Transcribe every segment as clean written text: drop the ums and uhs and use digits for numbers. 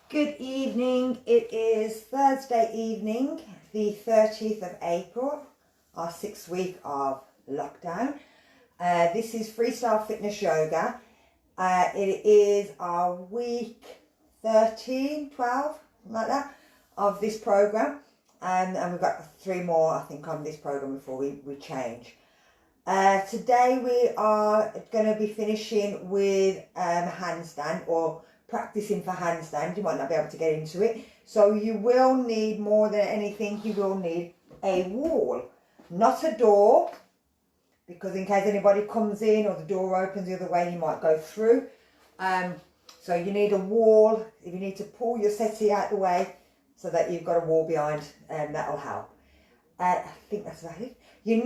Good evening. It is Thursday evening, the 30th of April, our 6th week of lockdown. This is Freestyle Fitness Yoga. It is our week 13, 12, like that, of this program. And we've got 3 more, I think, on this program before we change. Today we are going to be finishing with handstand, or practicing for handstand. You might not be able to get into it, so you will need, more than anything, you will need a wall, not a door, because in case anybody comes in or the door opens the other way, you might go through. So you need a wall. If you need to pull your settee out the way so that you've got a wall behind, that'll help. I think that's about it. You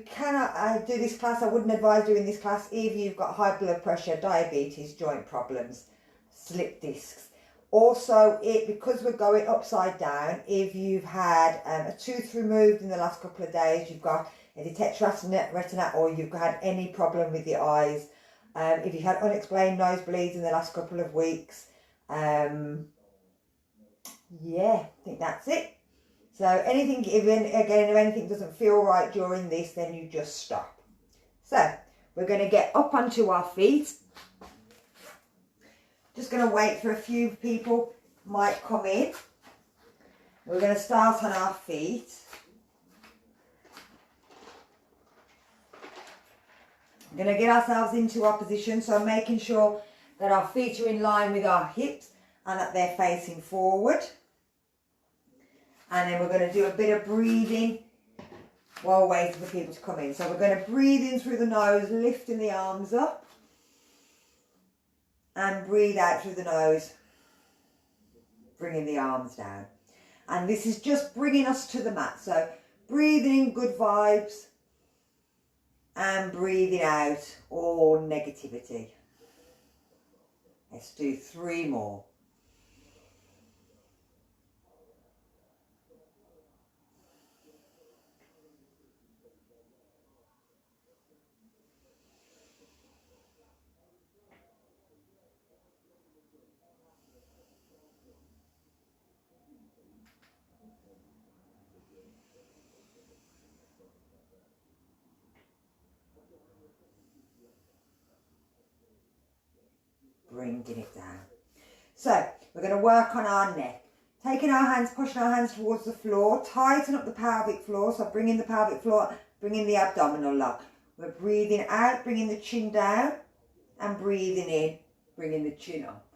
cannot do this class. I wouldn't advise doing this class if you've got high blood pressure, diabetes, joint problems, slip discs. Also, because we're going upside down, if you've had a tooth removed in the last couple of days, you've got a detached retina, or you've had any problem with your eyes, if you've had unexplained nosebleeds in the last couple of weeks, yeah, I think that's it. So anything, if anything doesn't feel right during this, then you just stop. So we're going to get up onto our feet. Just going to wait for a few people might come in. We're going to start on our feet. We're going to get ourselves into our position, so making sure that our feet are in line with our hips and that they're facing forward. And then we're going to do a bit of breathing while waiting for people to come in. So we're going to breathe in through the nose, lifting the arms up. And breathe out through the nose, bringing the arms down. And this is just bringing us to the mat. So breathing in good vibes and breathing out all negativity. Let's do 3 more. Bringing it down. So we're going to work on our neck. Taking our hands, pushing our hands towards the floor. Tighten up the pelvic floor. So bringing the pelvic floor, bringing the abdominal lock. We're breathing out, bringing the chin down, and breathing in, bringing the chin up.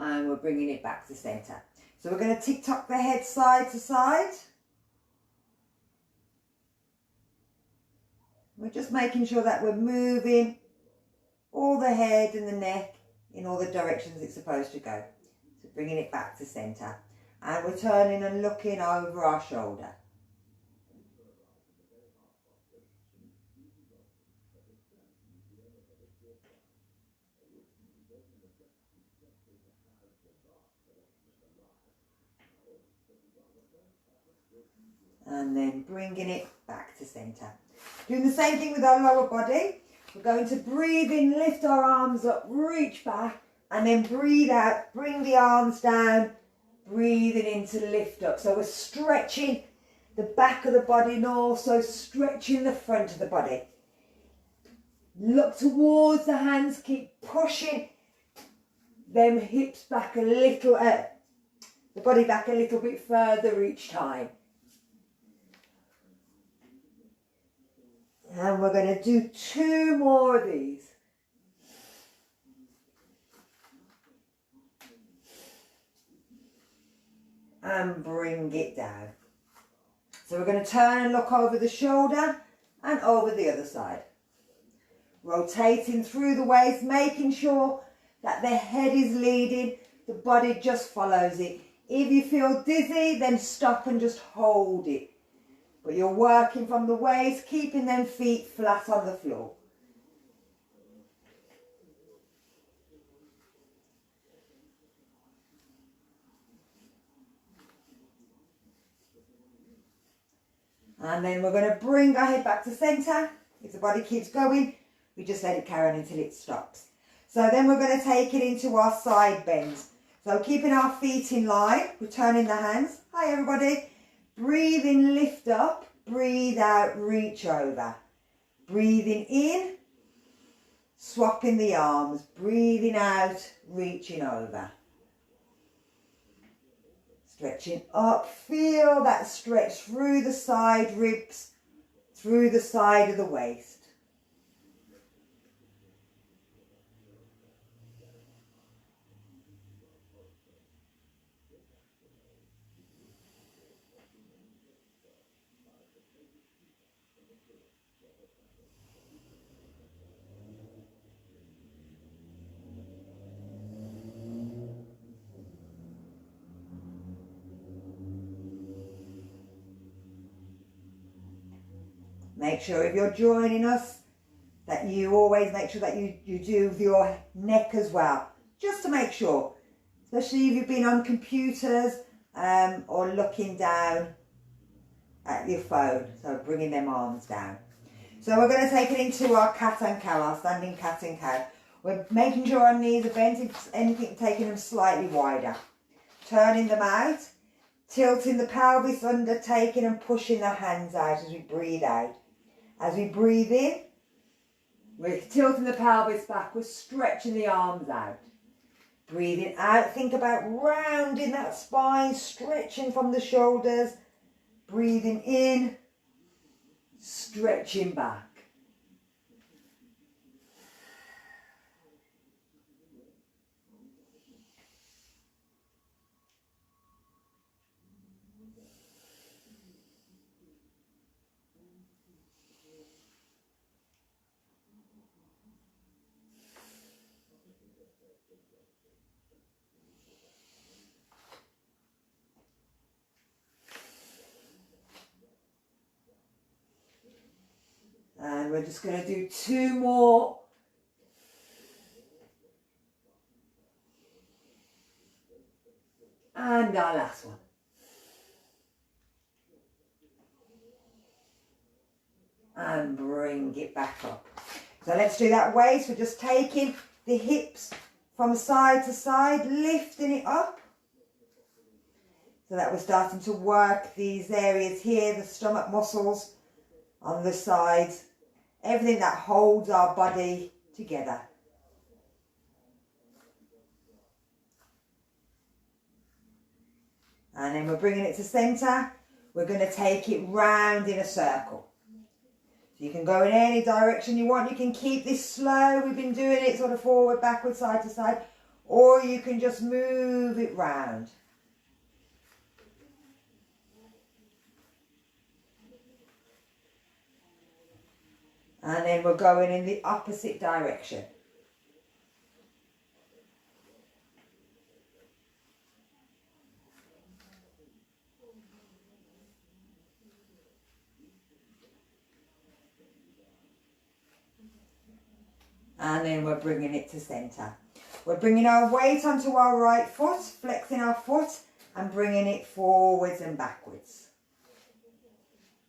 And we're bringing it back to centre. So we're going to tick-tock the head side to side. We're just making sure that we're moving all the head and the neck in all the directions it's supposed to go. So bringing it back to centre. And we're turning and looking over our shoulder. And then bringing it back to centre. Doing the same thing with our lower body. We're going to breathe in, lift our arms up, reach back, and then breathe out, bring the arms down, breathing in to lift up. So we're stretching the back of the body and also stretching the front of the body. Look towards the hands, keep pushing them hips back a little, the body back a little bit further each time. And we're going to do 2 more of these. And bring it down. So we're going to turn and look over the shoulder and over the other side. Rotating through the waist, making sure that the head is leading, the body just follows it. If you feel dizzy, then stop and just hold it. But you're working from the waist, keeping them feet flat on the floor. And then we're going to bring our head back to centre. If the body keeps going, we just let it carry on until it stops. So then we're going to take it into our side bends. So keeping our feet in line, we're turning the hands. Hi everybody. Breathe in, lift up. Breathe out, reach over. Breathing in, swapping the arms. Breathing out, reaching over. Stretching up. Feel that stretch through the side ribs, through the side of the waist. Make sure if you're joining us that you always make sure that you do your neck as well, just to make sure, especially if you've been on computers or looking down at your phone, so bringing them arms down. So we're going to take it into our cat and cow, our standing cat and cow. We're making sure our knees are bent, if anything, taking them slightly wider. Turning them out, tilting the pelvis under, taking and pushing the hands out as we breathe out. As we breathe in, we're tilting the pelvis back, we're stretching the arms out. Breathing out, think about rounding that spine, stretching from the shoulders. Breathing in, stretching back. And we're just going to do 2 more. And our last one. And bring it back up. So let's do that waist. We're just taking the hips from side to side, lifting it up. So that we're starting to work these areas here, the stomach muscles on the sides, everything that holds our body together. And then we're bringing it to centre. We're going to take it round in a circle. So you can go in any direction you want. You can keep this slow. We've been doing it sort of forward, backward, side to side. Or you can just move it round. And then we're going in the opposite direction. And then we're bringing it to centre. We're bringing our weight onto our right foot, flexing our foot and bringing it forwards and backwards.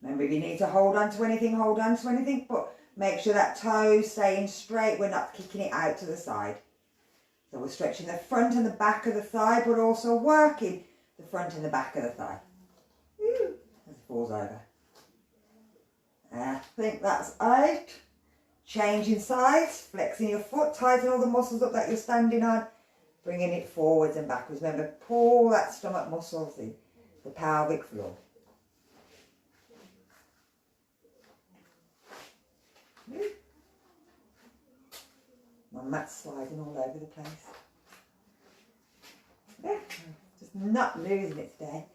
Remember, if you need to hold on to anything, hold on to anything, but make sure that toe's staying straight. We're not kicking it out to the side. So we're stretching the front and the back of the thigh, but also working the front and the back of the thigh. As it falls over. I think that's it. Changing sides, flexing your foot, tighten all the muscles up that you're standing on, bringing it forwards and backwards. Remember, pull that stomach muscles in the pelvic floor. My mat's sliding all over the place. Yeah, just not losing it today.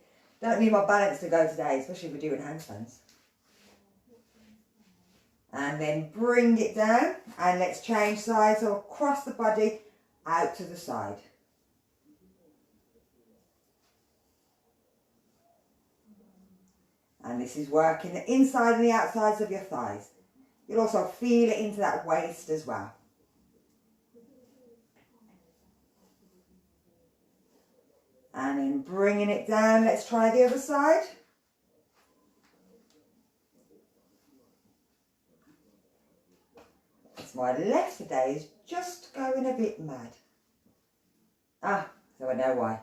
Don't need my balance to go today, especially if we're doing handstands. And then bring it down and let's change sides, so across the body, out to the side. And this is working the inside and the outsides of your thighs. You'll also feel it into that waist as well. And then bringing it down, let's try the other side. my left today is just going a bit mad. Ah, so I know why.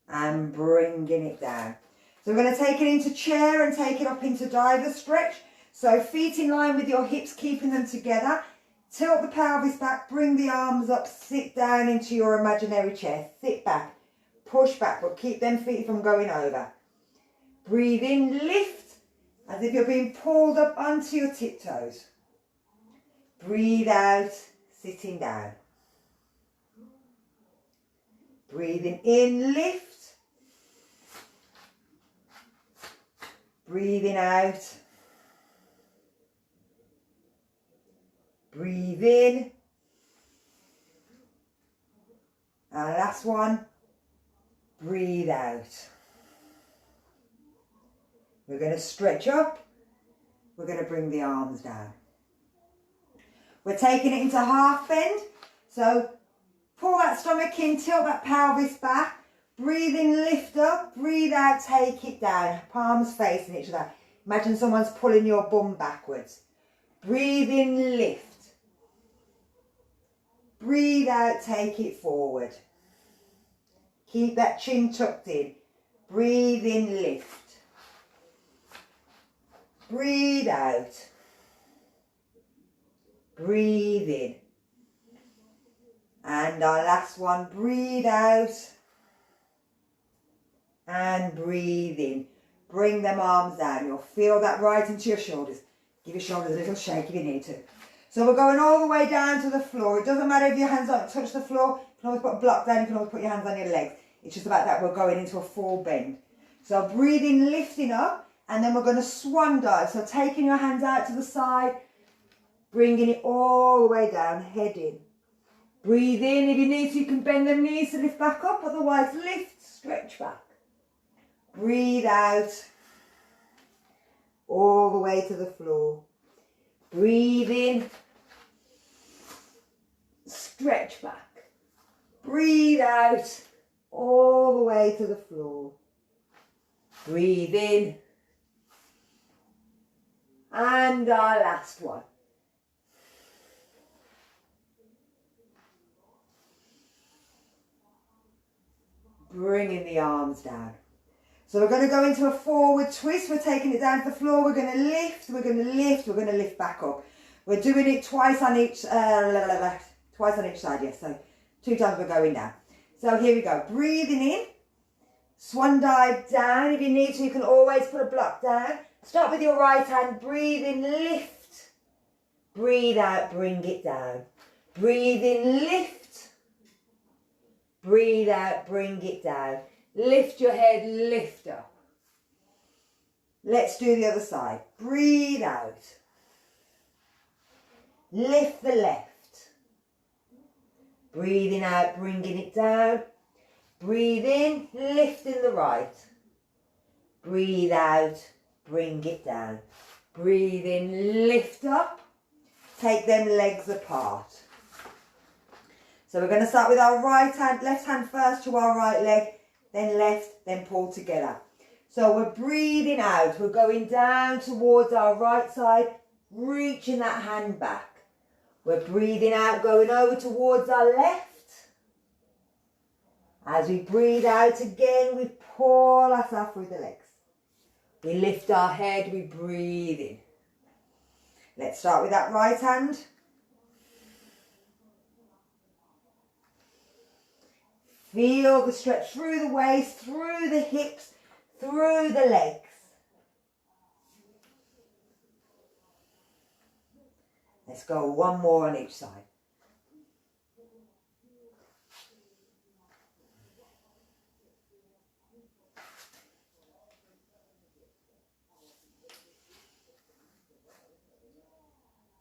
And bringing it down. So we're going to take it into chair and take it up into diver stretch. So feet in line with your hips, keeping them together. Tilt the pelvis back, bring the arms up, sit down into your imaginary chair. Sit back, push back, but keep them feet from going over. Breathe in, lift, as if you're being pulled up onto your tiptoes. Breathe out, sitting down. Breathing in, lift. Breathing out. Breathe in. And last one. Breathe out. We're going to stretch up. We're going to bring the arms down. We're taking it into half bend. So pull that stomach in, tilt that pelvis back. Breathe in, lift up. Breathe out, take it down. Palms facing each other. Imagine someone's pulling your bum backwards. Breathe in, lift. Breathe out, take it forward. Keep that chin tucked in. Breathe in, lift. Breathe out. Breathe in. And our last one, breathe out. And breathe in. Bring them arms down. You'll feel that right into your shoulders. Give your shoulders a little shake if you need to. So we're going all the way down to the floor. It doesn't matter if your hands don't touch the floor. You can always put a block down. You can always put your hands on your legs. It's just about that we're going into a full bend. So breathing, lifting up. And then we're going to swan dive. So taking your hands out to the side. Bringing it all the way down. Head in. Breathe in. If you need to, you can bend the knees to lift back up. Otherwise, lift, stretch back. Breathe out. All the way to the floor. Breathe in. Stretch back. Breathe out. All the way to the floor. Breathe in. And our last one. Bringing the arms down. So we're going to go into a forward twist. We're taking it down to the floor. We're going to lift. We're going to lift. We're going to lift back up. We're doing it twice on each side. Yes. So 2 times we're going down. So here we go. Breathing in. Swan dive down. If you need to, you can always put a block down. Start with your right hand. Breathe in. Lift. Breathe out. Bring it down. Breathe in. Lift. Breathe out. Bring it down. Lift your head, lift up. Let's do the other side. Breathe out. Lift the left. Breathing out, bringing it down. Breathe in, lifting the right. Breathe out, bring it down. Breathe in, lift up. Take them legs apart. So we're going to start with our right hand, left hand first to our right leg. Then left, then pull together. So we're breathing out. We're going down towards our right side, reaching that hand back. We're breathing out, going over towards our left. As we breathe out again, we pull ourselves through the legs. We lift our head, we breathe in. Let's start with that right hand. Feel the stretch through the waist, through the hips, through the legs. Let's go one more on each side.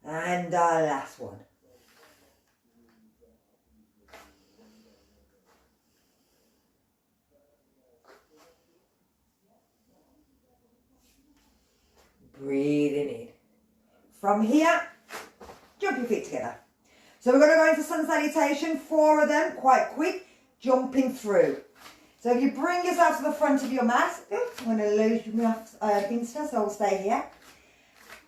And our last one. Breathing in. From here, jump your feet together. So we're going to go into sun salutation, 4 of them, quite quick, jumping through. So if you bring yourself to the front of your mat, I'm going to lose my Insta, so I'll stay here.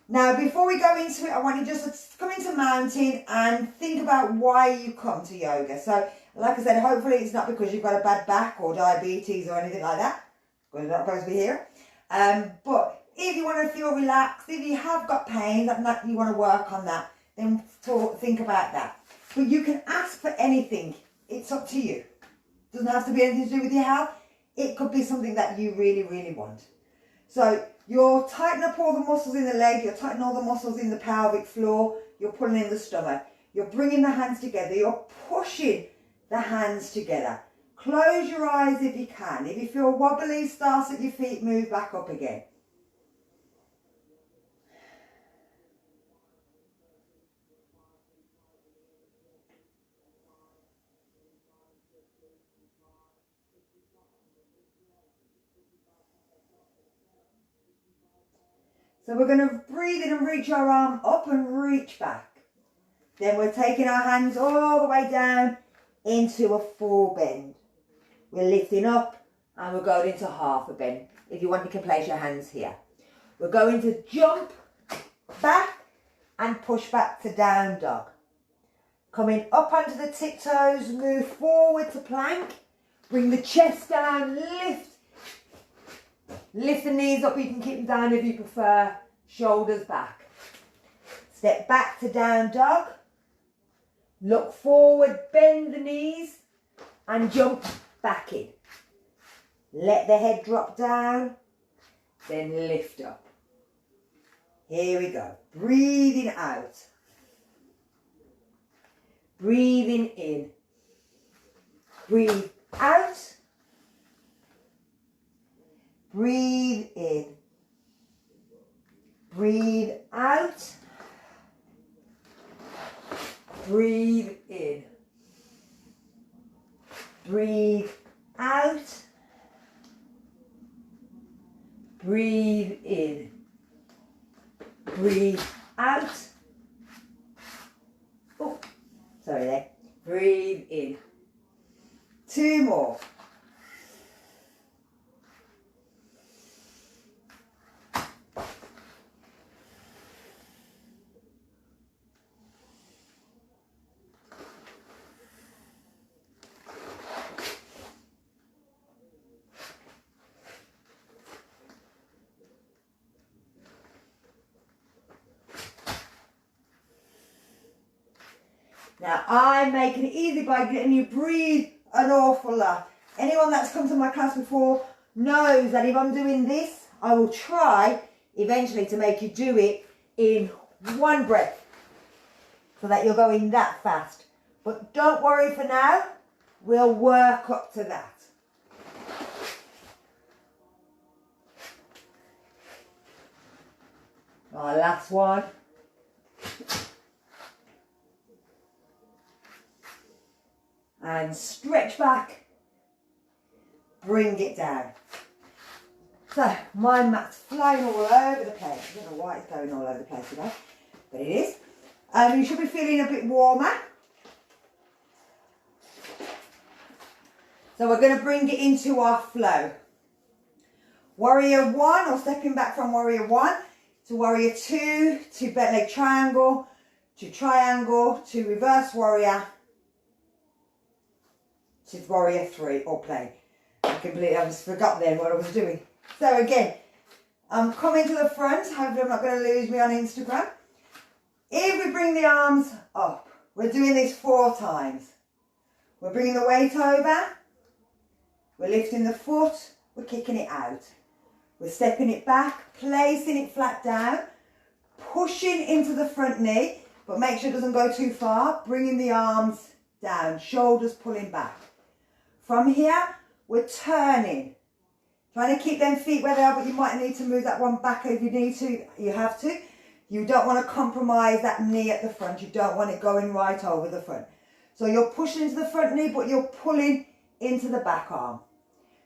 Now, before we go into it, I want you just to come into mountain and think about why you come to yoga. So, like I said, hopefully it's not because you've got a bad back or diabetes or anything like that. Because it's not supposed to be here. But if you want to feel relaxed, if you have got pain, that you want to work on that, then think about that. But you can ask for anything. It's up to you. It doesn't have to be anything to do with your health. It could be something that you really, really want. So you're tightening up all the muscles in the leg, you're tightening all the muscles in the pelvic floor, you're pulling in the stomach, you're bringing the hands together, you're pushing the hands together. Close your eyes if you can. If you feel wobbly, start at your feet, move back up again. So we're going to breathe in and reach our arm up and reach back. Then we're taking our hands all the way down into a full bend. We're lifting up and we're going into half a bend. If you want, you can place your hands here. We're going to jump back and push back to down dog. Coming up onto the tiptoes, move forward to plank. Bring the chest down, lift. Lift the knees up, you can keep them down if you prefer. Shoulders back. Step back to down dog. Look forward, bend the knees and jump back in. Let the head drop down, then lift up. Here we go. Breathing out. Breathing in. Breathe out. Breathe in. Breathe out. Breathe in. Breathe out. Breathe in. Breathe out. Oh, sorry there. Breathe in. 2 more. Now, I'm making it easy by getting you breathe an awful lot. Anyone that's come to my class before knows that if I'm doing this, I will try eventually to make you do it in 1 breath so that you're going that fast. But don't worry for now, we'll work up to that. Our last one. And stretch back, bring it down. So, my mat's flying all over the place. I don't know why it's going all over the place today, but it is. You should be feeling a bit warmer. So we're going to bring it into our flow. Warrior 1, or stepping back from Warrior 1 to Warrior 2, to bent leg triangle, to reverse warrior, to Warrior 3, or play. I just forgot then what I was doing. So again, I'm coming to the front. Hopefully I'm not going to lose me on Instagram. If we bring the arms up, we're doing this 4 times. We're bringing the weight over. We're lifting the foot. We're kicking it out. We're stepping it back, placing it flat down, pushing into the front knee, but make sure it doesn't go too far. Bringing the arms down, shoulders pulling back. From here, we're turning. Trying to keep them feet where they are, but you might need to move that one back if you need to. You have to. You don't want to compromise that knee at the front. You don't want it going right over the front. So you're pushing into the front knee, but you're pulling into the back arm.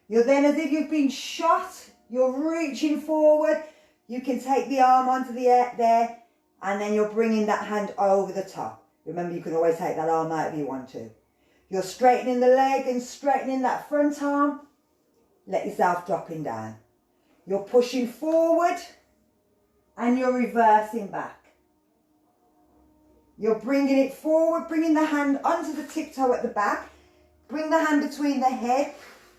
You're then, as if you've been shot, you're reaching forward. You can take the arm onto the air there, and then you're bringing that hand over the top. Remember, you can always take that arm out if you want to. You're straightening the leg and straightening that front arm. Let yourself dropping down. You're pushing forward and you're reversing back. You're bringing it forward, bringing the hand onto the tiptoe at the back. Bring the hand between the head.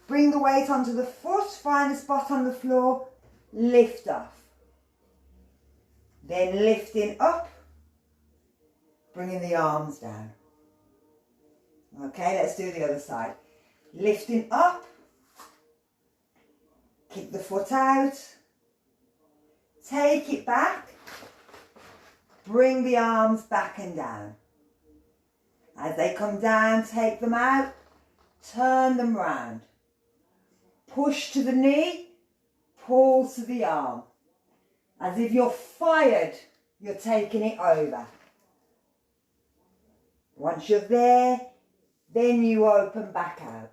Bring the weight onto the foot. Find a spot on the floor. Lift off. Then lifting up. Bringing the arms down. Okay, let's do the other side. Lifting up. Kick the foot out. Take it back. Bring the arms back and down. As they come down, take them out. Turn them round. Push to the knee. Pull to the arm. As if you're fired, you're taking it over. Once you're there, then you open back out.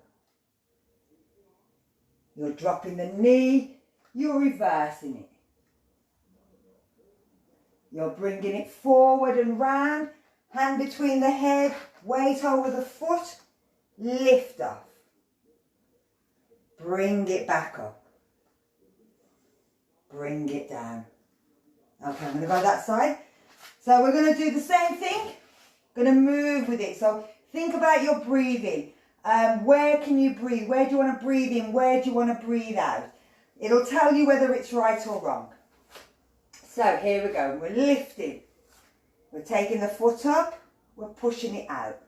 You're dropping the knee, you're reversing it. You're bringing it forward and round, hand between the head, weight over the foot, lift off. Bring it back up. Bring it down. Okay, I'm going to go that side. So we're going to do the same thing. Going to move with it. So think about your breathing. Where can you breathe? Where do you want to breathe in? Where do you want to breathe out? It'll tell you whether it's right or wrong. So here we go. We're lifting. We're taking the foot up. We're pushing it out.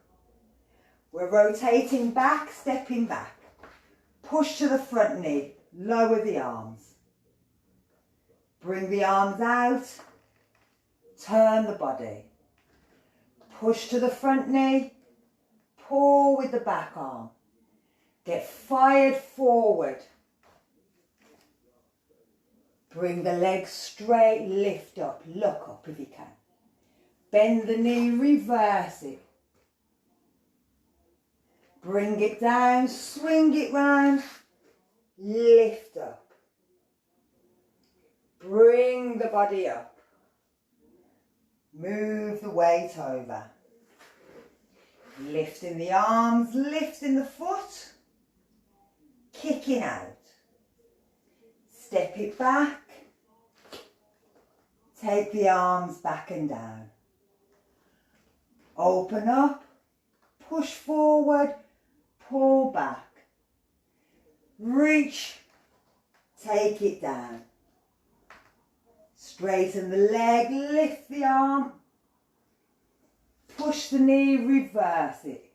We're rotating back, stepping back. Push to the front knee. Lower the arms. Bring the arms out. Turn the body. Push to the front knee. Pull with the back arm. Get fired forward. Bring the legs straight, lift up, look up if you can. Bend the knee, reverse it. Bring it down, swing it round, lift up. Bring the body up. Move the weight over. Lifting the arms, lifting the foot, kicking out. Step it back. Take the arms back and down. Open up, push forward, pull back. Reach, take it down. Straighten the leg, lift the arm. Push the knee, reverse it.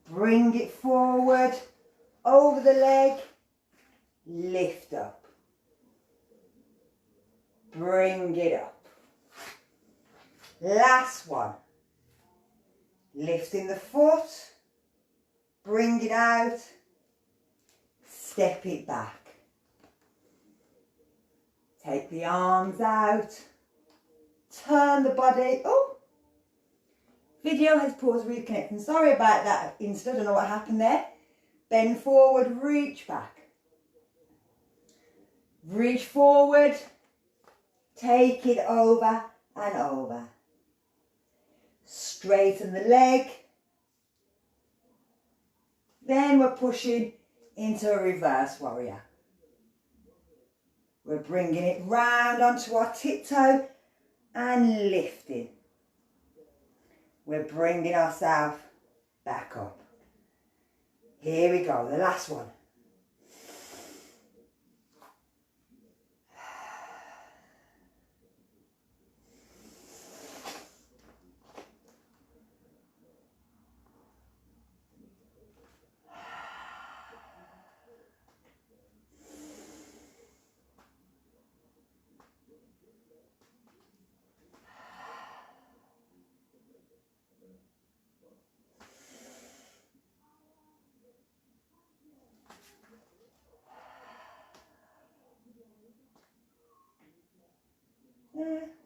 Bring it forward, over the leg, lift up. Bring it up. Last one. Lifting the foot, bring it out, step it back. Take the arms out, turn the body. Oh, video has paused, reconnecting. Sorry about that instant, I don't know what happened there. Bend forward, reach back. Reach forward, take it over and over. Straighten the leg. Then we're pushing into a reverse warrior. We're bringing it round onto our tiptoe and lifting. We're bringing ourselves back up. Here we go, the last one.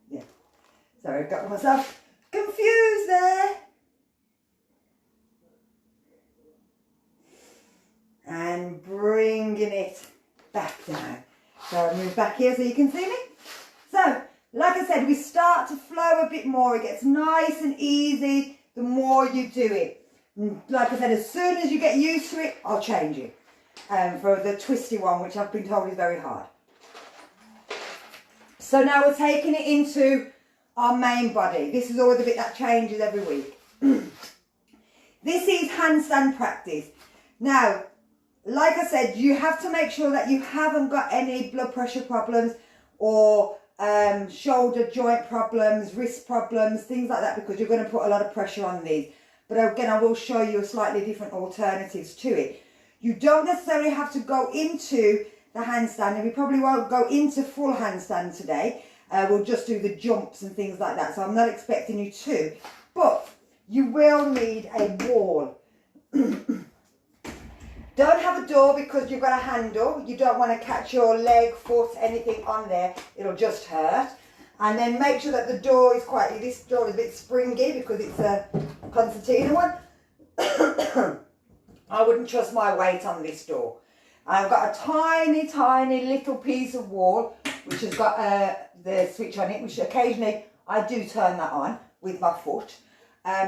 Yeah. Sorry, I got myself confused there. And bringing it back down. So I move back here so you can see me. So, like I said, we start to flow a bit more. It gets nice and easy the more you do it. And like I said, as soon as you get used to it, I'll change it. For the twisty one, which I've been told is very hard. So now we're taking it into our main body. This is always the bit that changes every week. This is handstand practice. Now, like I said, you have to make sure that you haven't got any blood pressure problems or shoulder joint problems, wrist problems, things like that, because you're going to put a lot of pressure on these. But again, I will show you slightly different alternatives to it. You don't necessarily have to go into the handstand, and we probably won't go into full handstand today. We'll just do the jumps and things like that. So I'm not expecting you to, but you will need a wall. Don't have a door because you've got a handle. You don't want to catch your leg, foot, anything on there. It'll just hurt. And then make sure that the door is quite, this door is a bit springy because it's a concertina one. I wouldn't trust my weight on this door. I've got a tiny, tiny little piece of wall which has got the switch on it, which occasionally I do turn that on with my foot.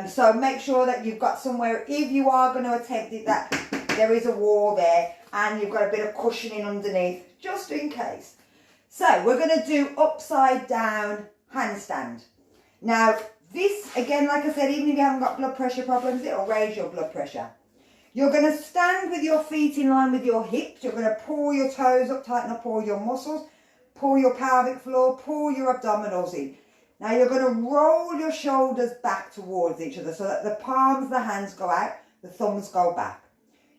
So make sure that you've got somewhere, if you are going to attempt it, that there is a wall there and you've got a bit of cushioning underneath, just in case. So we're going to do upside down handstand. Now this, again, like I said, even if you haven't got blood pressure problems, it'll raise your blood pressure. You're going to stand with your feet in line with your hips. You're going to pull your toes up, tighten up all your muscles, pull your pelvic floor, pull your abdominals in. Now you're going to roll your shoulders back towards each other so that the palms of the hands go out, the thumbs go back.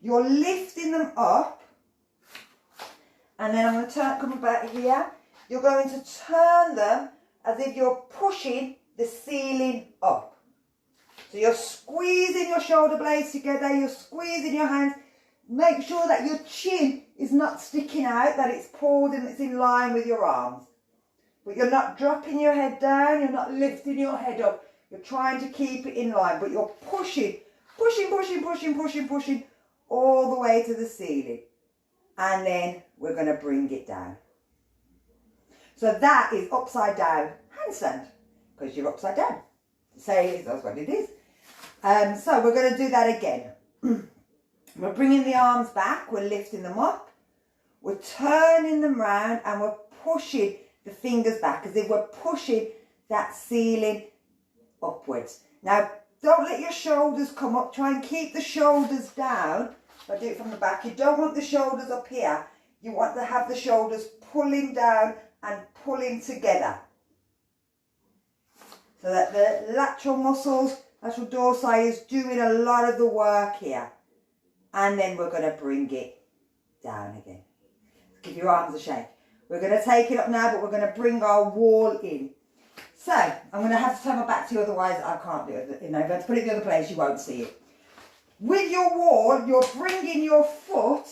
You're lifting them up, and then I'm going to come back here. You're going to turn them as if you're pushing the ceiling up. So you're squeezing your shoulder blades together, you're squeezing your hands. Make sure that your chin is not sticking out, that it's pulled and it's in line with your arms. But you're not dropping your head down, you're not lifting your head up. You're trying to keep it in line, but you're pushing, pushing, pushing, pushing, pushing, pushing all the way to the ceiling. And then we're going to bring it down. So that is upside down handstand, because you're upside down. Say that's what it is. So we're going to do that again. We're bringing the arms back, we're lifting them up, we're turning them round, and we're pushing the fingers back as if we're pushing that ceiling upwards. Now, don't let your shoulders come up. Try and keep the shoulders down. If I do it from the back, you don't want the shoulders up here. You want to have the shoulders pulling down and pulling together, so that the lateral muscles, lateral dorsi, is doing a lot of the work here. And then we're going to bring it down again. Give your arms a shake. We're going to take it up now, but we're going to bring our wall in. So I'm going to have to turn my back to you, otherwise I can't do it. You know, if I have to put it in the other place, you won't see it. With your wall, you're bringing your foot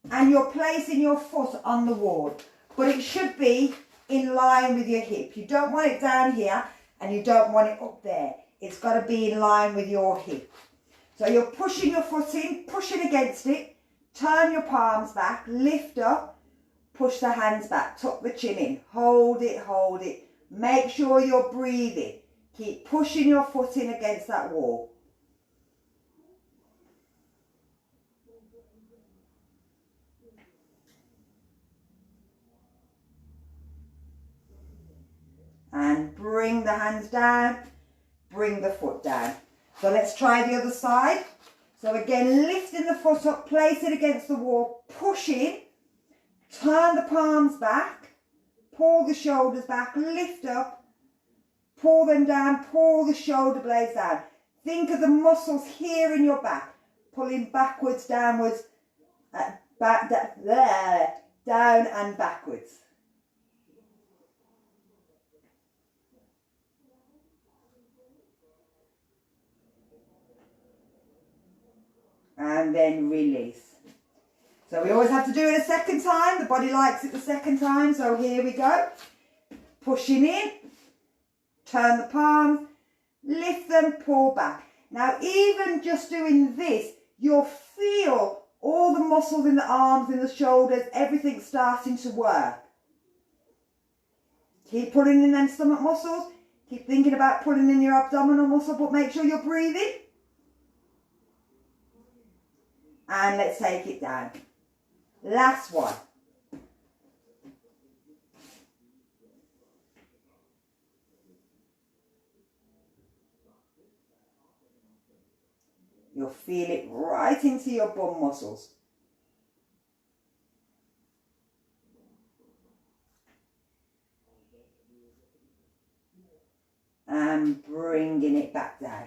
and you're placing your foot on the wall. But it should be in line with your hip. You don't want it down here and you don't want it up there. It's got to be in line with your hip. So you're pushing your foot in, pushing against it, turn your palms back, lift up, push the hands back, tuck the chin in, hold it, hold it. Make sure you're breathing. Keep pushing your foot in against that wall. And bring the hands down, bring the foot down. So let's try the other side. So again, lifting the foot up, place it against the wall, pushing, turn the palms back, pull the shoulders back, lift up, pull them down, pull the shoulder blades down. Think of the muscles here in your back, pulling backwards, downwards, down and backwards. And then release. So we always have to do it a second time. The body likes it the second time. So here we go. Pushing in, turn the palms, lift them, pull back. Now even just doing this, you'll feel all the muscles in the arms, in the shoulders, everything starting to work. Keep pulling in them stomach muscles. Keep thinking about pulling in your abdominal muscle, but make sure you're breathing. And let's take it down. Last one. You'll feel it right into your bum muscles. And bringing it back down.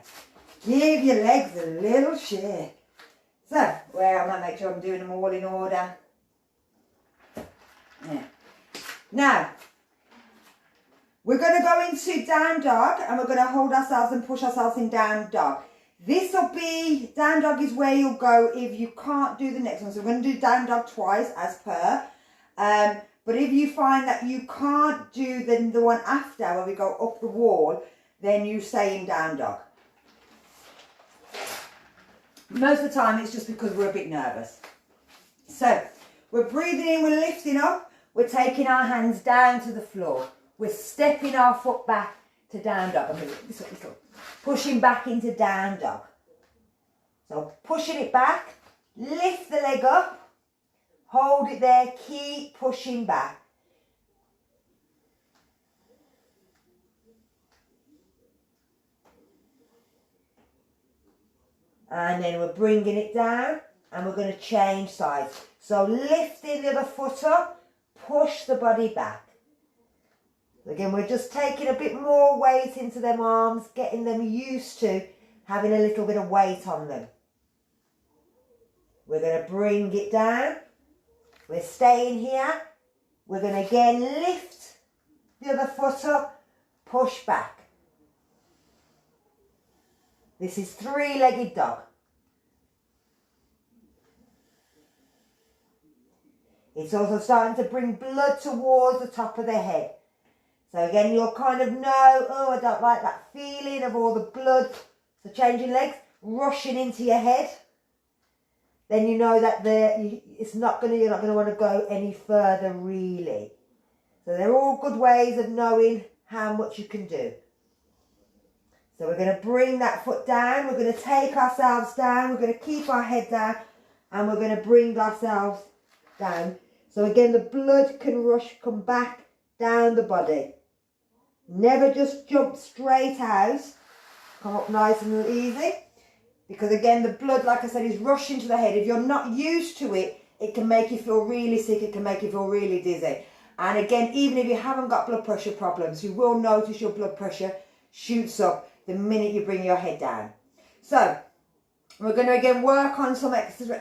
Give your legs a little shake. So, where I'm going to make sure I'm doing them all in order. Yeah. Now, we're going to go into down dog and we're going to hold ourselves and push ourselves in down dog. This will be, down dog is where you'll go if you can't do the next one. So we're going to do down dog twice as per. But if you find that you can't do the one after where we go up the wall, then you stay in down dog. Most of the time it's just because we're a bit nervous. So we're breathing in, we're lifting up, we're taking our hands down to the floor. We're stepping our foot back to down dog. This one. Pushing back into down dog. So pushing it back, lift the leg up, hold it there, keep pushing back. And then we're bringing it down and we're going to change sides. So lifting the other foot up, push the body back. Again, we're just taking a bit more weight into them arms, getting them used to having a little bit of weight on them. We're going to bring it down. We're staying here. We're going to again lift the other foot up, push back. This is three-legged dog. It's also starting to bring blood towards the top of the head. So again, you'll kind of know, oh, I don't like that feeling of all the blood. So changing legs, rushing into your head. Then you know that you're not going to want to go any further really. So they're all good ways of knowing how much you can do. So we're going to bring that foot down. We're going to take ourselves down. We're going to keep our head down. And we're going to bring ourselves down. So again, the blood can rush, come back down the body. Never just jump straight out. Come up nice and easy. Because again, the blood, like I said, is rushing to the head. If you're not used to it, it can make you feel really sick. It can make you feel really dizzy. And again, even if you haven't got blood pressure problems, you will notice your blood pressure shoots up the minute you bring your head down. So we're going to again work on some extra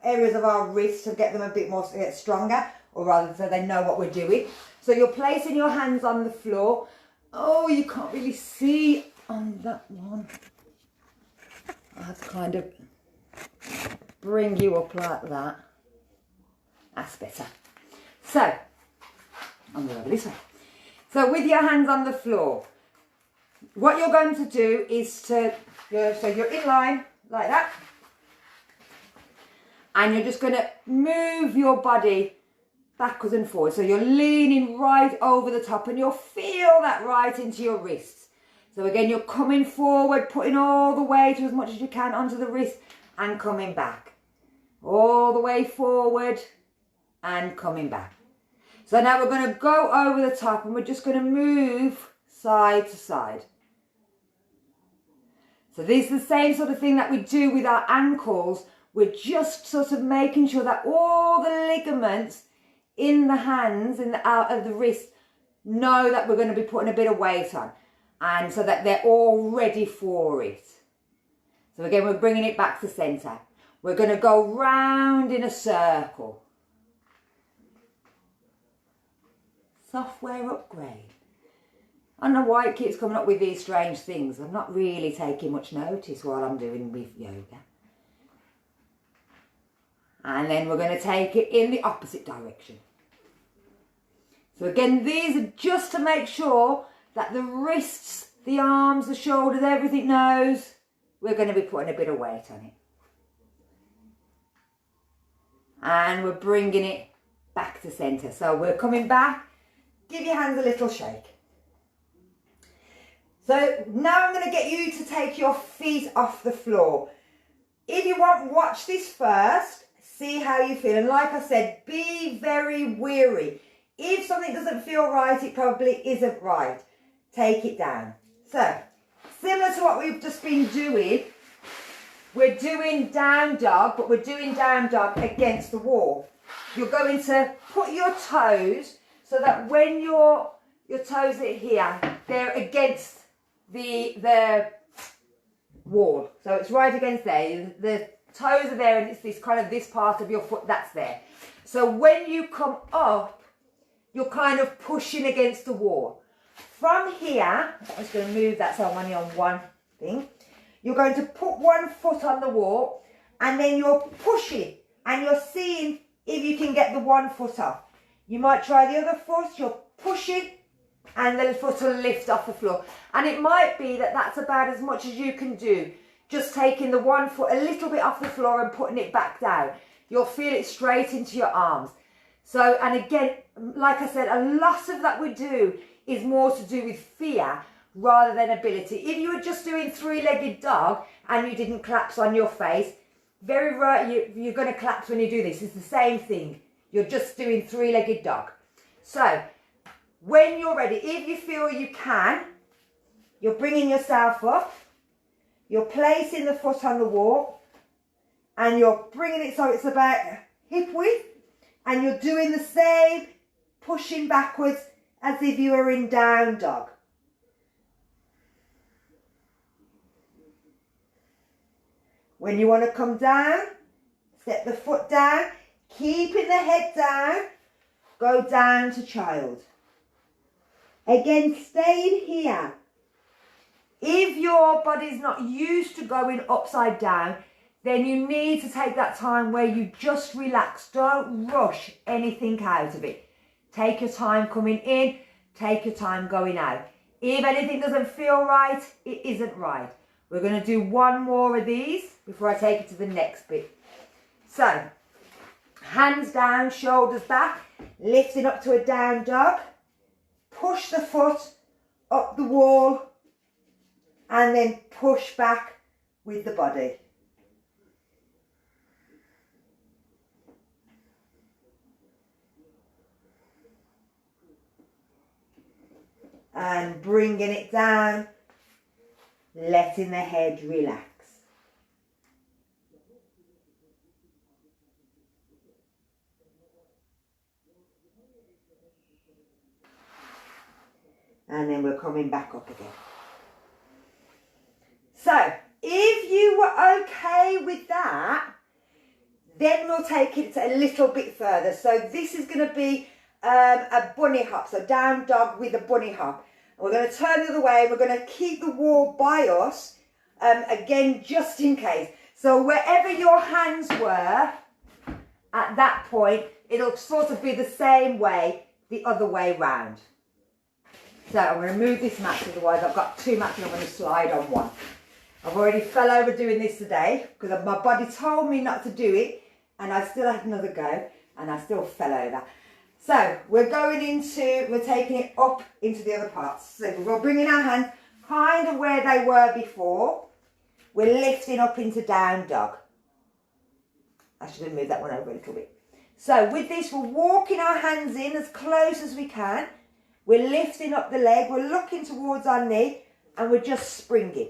areas of our wrists to get them a bit more stronger, or rather so they know what we're doing. So you're placing your hands on the floor. Oh, you can't really see on that one. I have to kind of bring you up like that. That's better. So I'm going over this way. So with your hands on the floor, what you're going to do is so you're in line like that, and you're just going to move your body backwards and forwards. So you're leaning right over the top, and you'll feel that right into your wrists. So again, you're coming forward, putting all the weight as much as you can onto the wrist, and coming back. All the way forward and coming back. So now we're going to go over the top, and we're just going to move side to side. So this is the same sort of thing that we do with our ankles. We're just sort of making sure that all the ligaments in the hands, out of the wrist, know that we're going to be putting a bit of weight on. And so that they're all ready for it. So again, we're bringing it back to centre. We're going to go round in a circle. Software upgrade. I don't know why it keeps coming up with these strange things. I'm not really taking much notice while I'm doing with yoga. And then we're going to take it in the opposite direction. So again, these are just to make sure that the wrists, the arms, the shoulders, everything knows we're going to be putting a bit of weight on it. And we're bringing it back to centre. So we're coming back. Give your hands a little shake. So now I'm going to get you to take your feet off the floor. If you want, watch this first. See how you feel. And like I said, be very wary. If something doesn't feel right, it probably isn't right. Take it down. So, similar to what we've just been doing, we're doing down dog, but we're doing down dog against the wall. You're going to put your toes so that when your toes are here, they're against the wall. So it's right against there. The toes are there, and it's this kind of this part of your foot that's there. So when you come up, you're kind of pushing against the wall. From here, I'm just going to move that so I'm only on one thing. You're going to put one foot on the wall, and then you're pushing, and you're seeing if you can get the one foot off. You might try the other foot, you're pushing, and the foot will lift off the floor. And it might be that that's about as much as you can do. Just taking the one foot a little bit off the floor and putting it back down. You'll feel it straight into your arms. So, and again, like I said, a lot of that we do is more to do with fear rather than ability. If you were just doing three-legged dog and you didn't collapse on your face, very rare, you're going to collapse when you do this. It's the same thing. You're just doing three-legged dog. So, when you're ready, if you feel you can, you're bringing yourself up, you're placing the foot on the wall, and you're bringing it so it's about hip width, and you're doing the same, pushing backwards as if you were in down dog. When you want to come down, step the foot down, keeping the head down, go down to child. Again, staying here. If your body's not used to going upside down, then you need to take that time where you just relax. Don't rush anything out of it. Take your time coming in, take your time going out. If anything doesn't feel right, it isn't right. We're going to do one more of these before I take it to the next bit. So, hands down, shoulders back, lifting up to a down dog. Push the foot up the wall and then push back with the body. And bringing it down, letting the head relax. And then we're coming back up again. So, if you were okay with that, then we'll take it a little bit further. So this is going to be a bunny hop, so down dog with a bunny hop. We're going to turn the other way. We're going to keep the wall by us, again, just in case. So wherever your hands were at that point, it'll sort of be the same way, the other way round. So I'm going to move this mat, otherwise I've got two mats and I'm going to slide on one. I've already fell over doing this today because my body told me not to do it, and I still had another go and I still fell over. So we're taking it up into the other parts. So we're bringing our hands kind of where they were before. We're lifting up into down dog. I should have moved that one over a little bit. So with this, we're walking our hands in as close as we can. We're lifting up the leg, we're looking towards our knee, and we're just springing.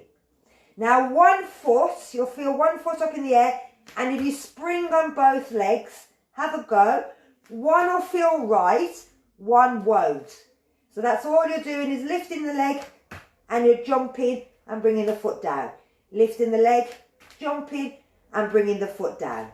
Now one foot, you'll feel one foot up in the air, and if you spring on both legs, have a go. One will feel right, one won't. So that's all you're doing is lifting the leg, and you're jumping and bringing the foot down. Lifting the leg, jumping and bringing the foot down.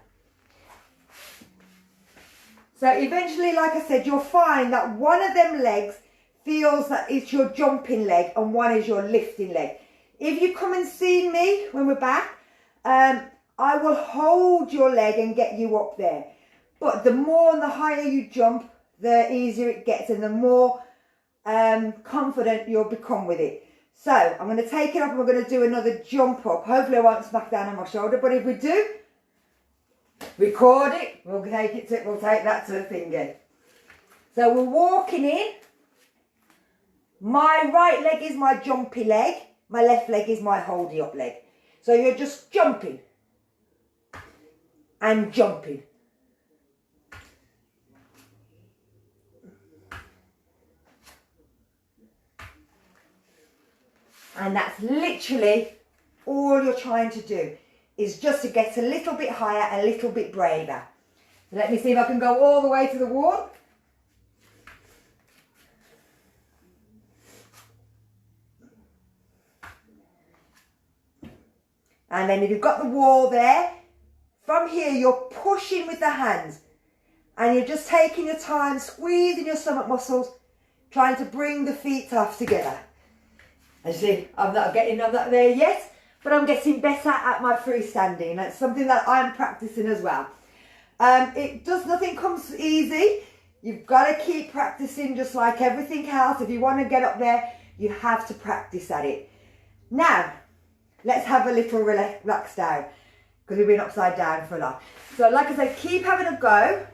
So eventually, like I said, you'll find that one of them legs feels that it's your jumping leg and one is your lifting leg. If you come and see me when we're back, I will hold your leg and get you up there. But the more and the higher you jump, the easier it gets and the more confident you'll become with it. So I'm going to take it up and we're going to do another jump up. Hopefully I won't smack down on my shoulder, but if we do, record it. We'll take that to the finger. So we're walking in. My right leg is my jumpy leg. My left leg is my holdy up leg. So you're just jumping and jumping. And that's literally all you're trying to do. is just to get a little bit higher, a little bit braver. So let me see if I can go all the way to the wall. And then if you've got the wall there, from here you're pushing with the hands. And you're just taking your time, squeezing your stomach muscles, trying to bring the feet tough together. As you see, I'm not there yet, but I'm getting better at my freestanding. That's something that I'm practicing as well. Nothing comes easy. You've got to keep practicing just like everything else. If you want to get up there, you have to practice at it. Now, let's have a little relax down, because we've been upside down for a lot. So like I said, keep having a go.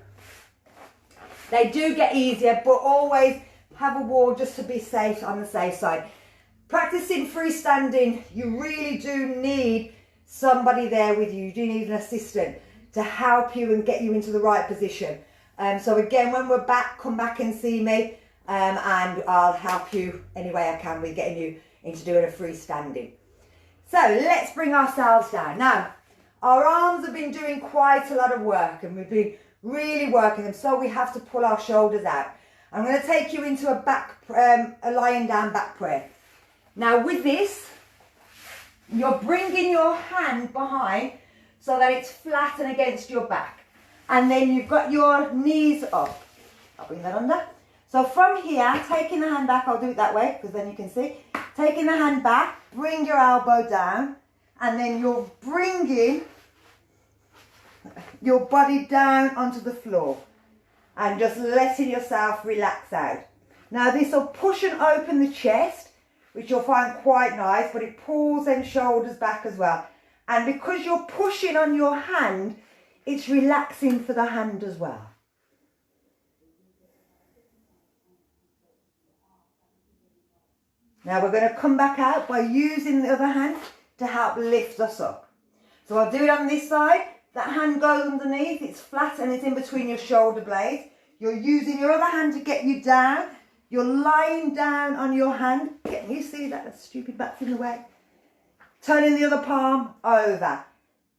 They do get easier, but always have a wall just to be safe, on the safe side. Practicing freestanding, you really do need somebody there with you. You do need an assistant to help you and get you into the right position. So again, when we're back, come back and see me, and I'll help you any way I can with getting you into doing a freestanding. So let's bring ourselves down. Now, our arms have been doing quite a lot of work, and we've been really working them, so we have to pull our shoulders out. I'm going to take you into a lying down back prayer. Now with this, you're bringing your hand behind so that it's flat and against your back. And then you've got your knees up. I'll bring that under. So from here, taking the hand back, I'll do it that way because then you can see. Taking the hand back, bring your elbow down, and then you're bringing your body down onto the floor and just letting yourself relax out. Now this will push and open the chest, which you'll find quite nice, but it pulls them shoulders back as well. And because you're pushing on your hand, it's relaxing for the hand as well. Now we're going to come back out by using the other hand to help lift us up. So I'll do it on this side. That hand goes underneath, it's flat and it's in between your shoulder blades. You're using your other hand to get you down. You're lying down on your hand. Can you see that stupid back's in the way? Turning the other palm over.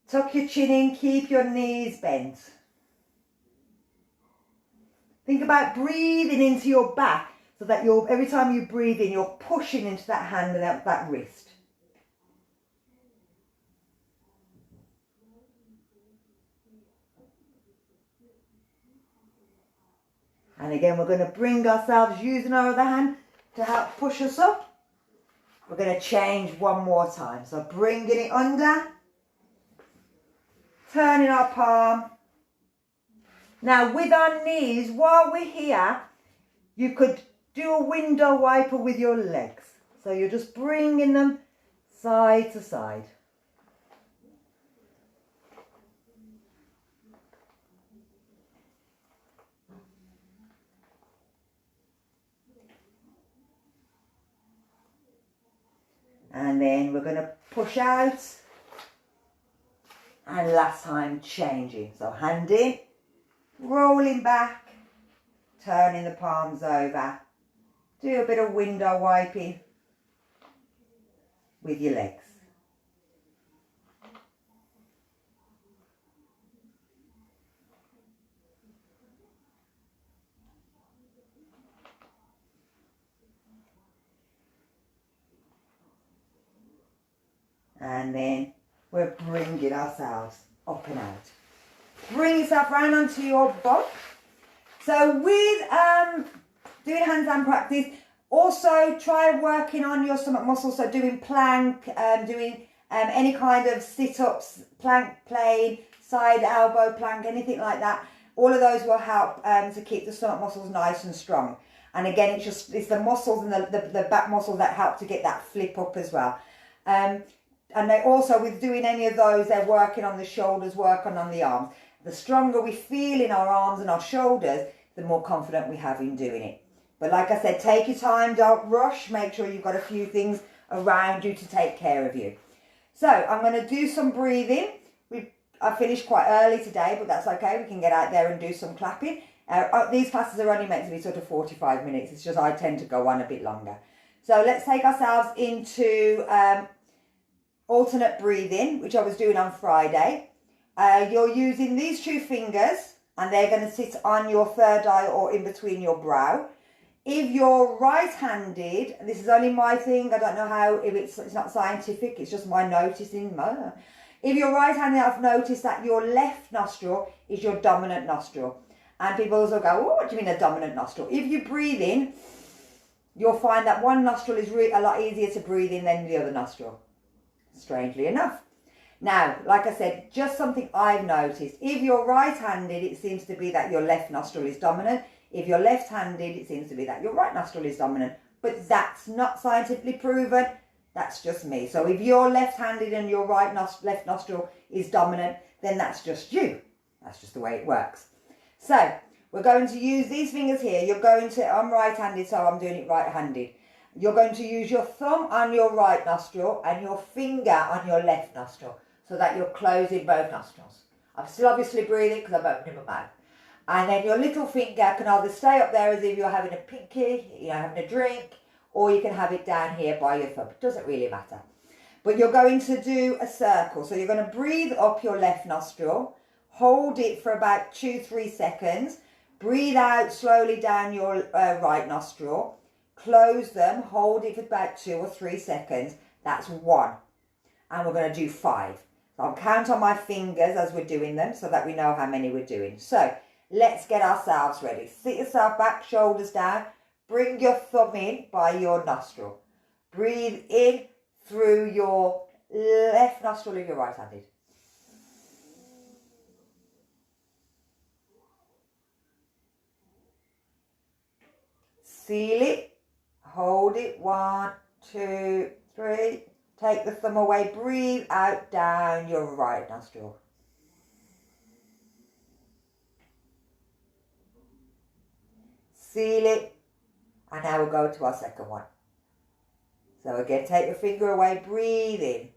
Tuck your chin in, keep your knees bent. Think about breathing into your back so that every time you breathe in, you're pushing into that hand and out that wrist. And again, we're going to bring ourselves, using our other hand to help push us up. We're going to change one more time. So bringing it under, turning our palm. Now with our knees, while we're here, you could do a window wiper with your legs. So you're just bringing them side to side. And then we're going to push out. And last time, changing. So hand in, rolling back, turning the palms over. Do a bit of window wiping with your legs. And then we're bringing ourselves up and out. Bring yourself round onto your butt. So with doing handstand practice, also try working on your stomach muscles. So doing plank, doing any kind of sit-ups, plank plane, side elbow plank, anything like that. All of those will help to keep the stomach muscles nice and strong. And again, it's the muscles and the back muscles that help to get that flip up as well. And they also, with doing any of those, they're working on the shoulders, working on the arms. The stronger we feel in our arms and our shoulders, the more confident we have in doing it. But like I said, take your time, don't rush. Make sure you've got a few things around you to take care of you. So I'm going to do some breathing. I finished quite early today, but that's okay. We can get out there and do some clapping. These classes are only meant to be sort of 45 minutes. It's just I tend to go on a bit longer. So let's take ourselves into alternate breathing, which I was doing on Friday. You're using these two fingers and they're going to sit on your third eye or in between your brow. If you're right-handed, this is only my thing, I don't know how, if it's not scientific, it's just my noticing. If you're right-handed, I've noticed that your left nostril is your dominant nostril. And people also go, oh, what do you mean a dominant nostril? If you breathe in, you'll find that one nostril is a lot easier to breathe in than the other nostril, strangely enough. Now, like I said, just something I've noticed. If you're right-handed, it seems to be that your left nostril is dominant. If you're left-handed, it seems to be that your right nostril is dominant. But that's not scientifically proven. That's just me. So if you're left-handed and your left nostril is dominant, then that's just you. That's just the way it works. So we're going to use these fingers here. I'm right-handed, so I'm doing it right-handed. You're going to use your thumb on your right nostril and your finger on your left nostril so that you're closing both nostrils. I'm still obviously breathing because I'm opening my mouth. And then your little finger can either stay up there as if you're having a pinky, having a drink, or you can have it down here by your thumb. It doesn't really matter. But you're going to do a circle. So you're going to breathe up your left nostril, hold it for about 2-3 seconds, breathe out slowly down your right nostril, close them, hold it for about 2 or 3 seconds. That's 1. And we're going to do 5. So I'll count on my fingers as we're doing them so that we know how many we're doing. So let's get ourselves ready. Sit yourself back, shoulders down. Bring your thumb in by your nostril. Breathe in through your left nostril if you're right-handed. Seal it. Hold it. 1, 2, 3. Take the thumb away. Breathe out down your right nostril. Seal it. And now we'll go to our second one. So again, take your finger away, breathe in.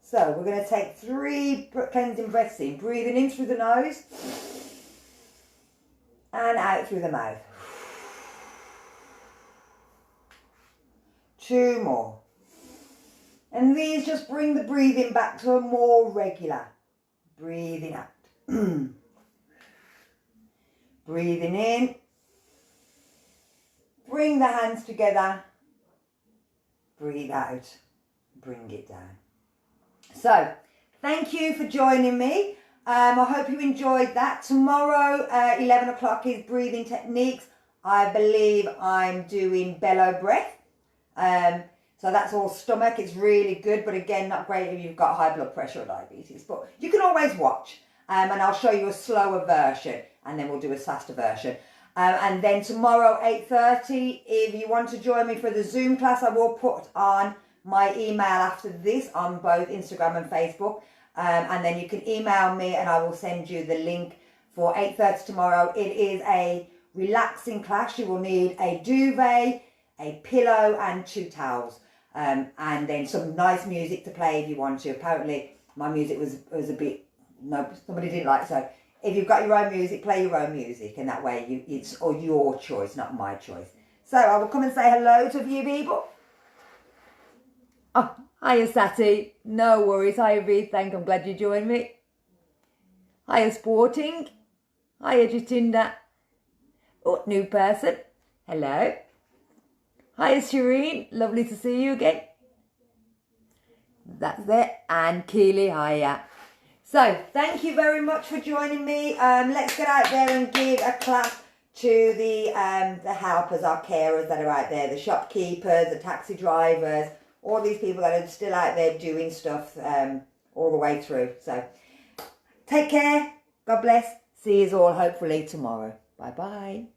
So we're going to take 3 cleansing breaths in, breathing in through the nose and out through the mouth. 2 more. And these just bring the breathing back to a more regular. Breathing out. Breathing in. Bring the hands together. Breathe out. Bring it down. So, thank you for joining me. I hope you enjoyed that. Tomorrow, 11 o'clock is breathing techniques. I believe I'm doing bellow breath. So that's all stomach. It's really good, but again, not great if you've got high blood pressure or diabetes. But you can always watch, and I'll show you a slower version. and then we'll do a faster version. And then tomorrow, 8:30, if you want to join me for the Zoom class, I will put on my email after this on both Instagram and Facebook. And then you can email me and I will send you the link for 8:30 tomorrow. It is a relaxing class. You will need a duvet, a pillow and 2 towels. And then some nice music to play if you want to. Apparently my music was a bit, no, somebody didn't like it. So if you've got your own music, play your own music. And that way it's your choice, not my choice. So I will come and say hello to a few people. Oh, hiya Sati. No worries. Hiya V. I'm glad you joined me. Hiya Sporting. Hiya Jatinda. Oh, new person. Hello. Hiya Shireen. Lovely to see you again. That's it. And Keely, hiya. So, thank you very much for joining me. Let's get out there and give a clap to the helpers, our carers that are out there, the shopkeepers, the taxi drivers, all these people that are still out there doing stuff all the way through. So, take care. God bless. See you all hopefully tomorrow. Bye-bye.